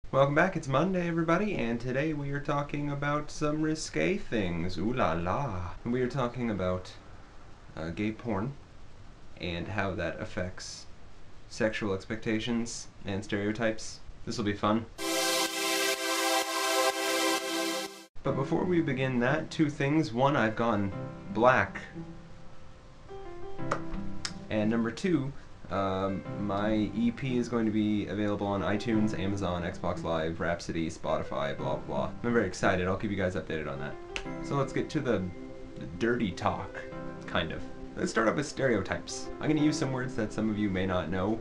Welcome back, it's Monday everybody, and today we are talking about some risque things. Ooh la la. We are talking about gay porn and how that affects sexual expectations and stereotypes. This will be fun. But before we begin that, two things. One, I've gone black. And number two, my EP is going to be available on iTunes, Amazon, Xbox Live, Rhapsody, Spotify, blah blah. I'm very excited. I'll keep you guys updated on that. So let's get to the dirty talk, kind of. Let's start off with stereotypes. I'm going to use some words that some of you may not know.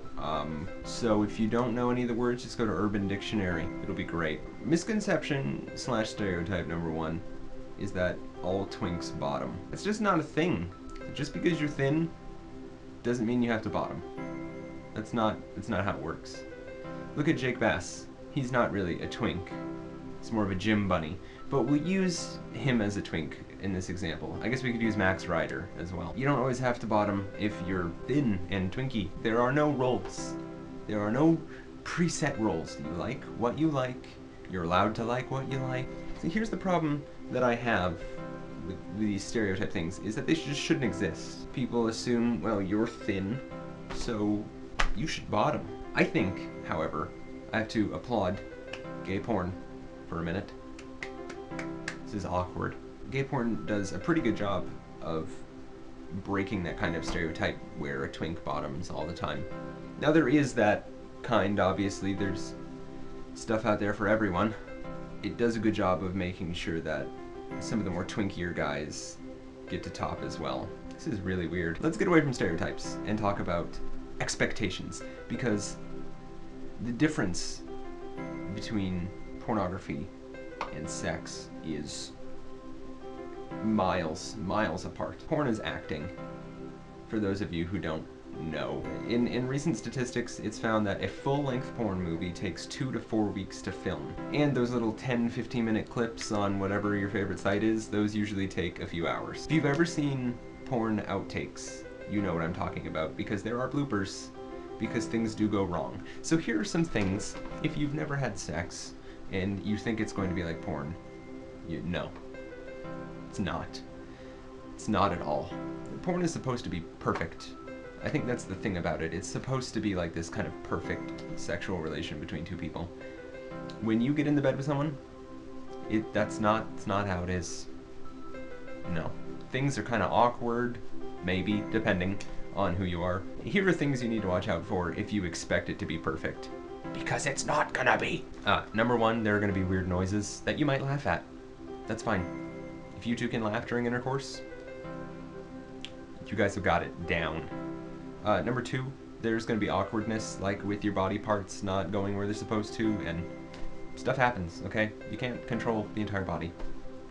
So if you don't know any of the words, just go to Urban Dictionary. It'll be great. Misconception / stereotype number one is that all twinks bottom. It's just not a thing. Just because you're thin doesn't mean you have to bottom. That's not how it works. Look at Jake Bass. He's not really a twink. He's more of a gym bunny. But we'll use him as a twink in this example. I guess we could use Max Rider as well. You don't always have to bottom if you're thin and twinky. There are no roles. There are no preset roles. You like what you like. You're allowed to like what you like. See, here's the problem that I have with these stereotype things, is that they just shouldn't exist. People assume, well, you're thin, so you should bottom. I think, however, I have to applaud gay porn for a minute. This is awkward. Gay porn does a pretty good job of breaking that kind of stereotype where a twink bottoms all the time. Now there is that kind, obviously, there's stuff out there for everyone. It does a good job of making sure that some of the more twinkier guys get to top as well. This is really weird. Let's get away from stereotypes and talk about expectations, because the difference between pornography and sex is miles apart. Porn is acting, for those of you who don't know. In recent statistics, it's found that a full-length porn movie takes 2 to 4 weeks to film. And those little 10-15 minute clips on whatever your favorite site is, those usually take a few hours. If you've ever seen porn outtakes, you know what I'm talking about, because there are bloopers, because things do go wrong. So here are some things, if you've never had sex and you think it's going to be like porn, no. It's not. It's not at all. Porn is supposed to be perfect. I think that's the thing about it. It's supposed to be like this kind of perfect sexual relation between two people. When you get in the bed with someone, that's not how it is. No. Things are kind of awkward, maybe, depending on who you are. Here are things you need to watch out for if you expect it to be perfect. Because it's not gonna be. Number one, there are gonna be weird noises that you might laugh at. That's fine. If you two can laugh during intercourse, you guys have got it down. Number two, there's going to be awkwardness, like with your body parts not going where they're supposed to, and stuff happens, okay? You can't control the entire body.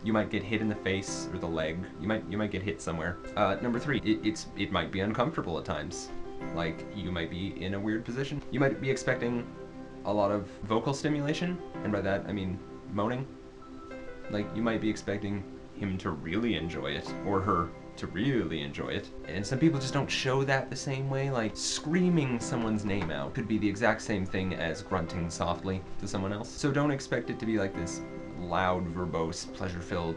You might get hit in the face or the leg. You might get hit somewhere. Number three, it might be uncomfortable at times. Like, you might be in a weird position. You might be expecting a lot of vocal stimulation, and by that I mean moaning. Like, you might be expecting him to really enjoy it, or her to really enjoy it. And some people just don't show that the same way. Like, screaming someone's name out could be the exact same thing as grunting softly to someone else. So don't expect it to be like this loud, verbose, pleasure-filled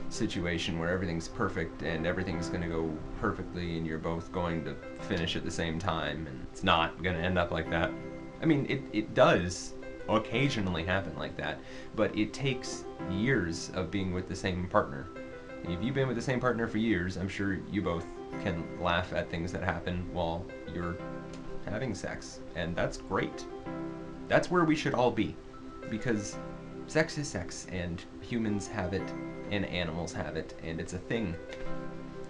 situation where everything's perfect and everything's gonna go perfectly and you're both going to finish at the same time, and it's not gonna end up like that. I mean, it does occasionally happen like that, but it takes years of being with the same partner. And if you've been with the same partner for years, I'm sure you both can laugh at things that happen while you're having sex, and that's great. That's where we should all be, because sex is sex, and humans have it, and animals have it, and it's a thing.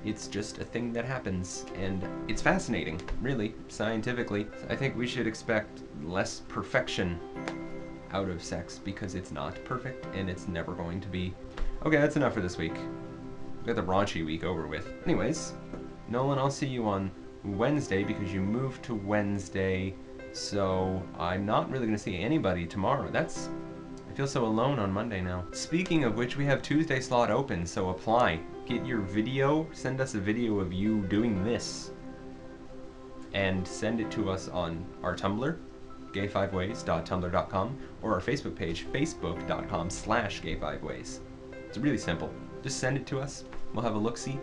It's just a thing that happens, and it's fascinating, really, scientifically. I think we should expect less perfection out of sex, because it's not perfect, and it's never going to be. Okay, that's enough for this week. We got the raunchy week over with. Anyways, Nolan, I'll see you on Wednesday, because you moved to Wednesday, so I'm not really going to see anybody tomorrow. I feel so alone on Monday now. Speaking of which, we have Tuesday slot open, so apply. Get your video, send us a video of you doing this, and send it to us on our Tumblr, gay5ways.tumblr.com, or our Facebook page, facebook.com/gay5ways. It's really simple. Just send it to us. We'll have a look-see.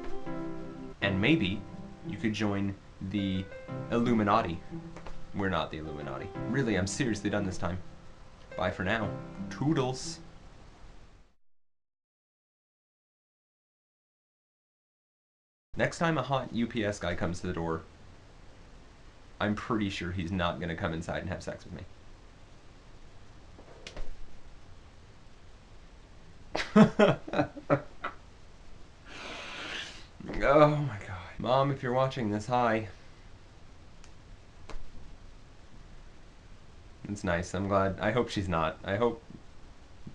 And maybe you could join the Illuminati. We're not the Illuminati. Really, I'm seriously done this time. Bye for now. Toodles. Next time a hot UPS guy comes to the door, I'm pretty sure he's not gonna come inside and have sex with me. Oh my god. Mom, if you're watching this, hi. It's nice. I'm glad. I hope she's not. I hope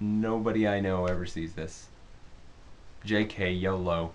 nobody I know ever sees this. JK, YOLO.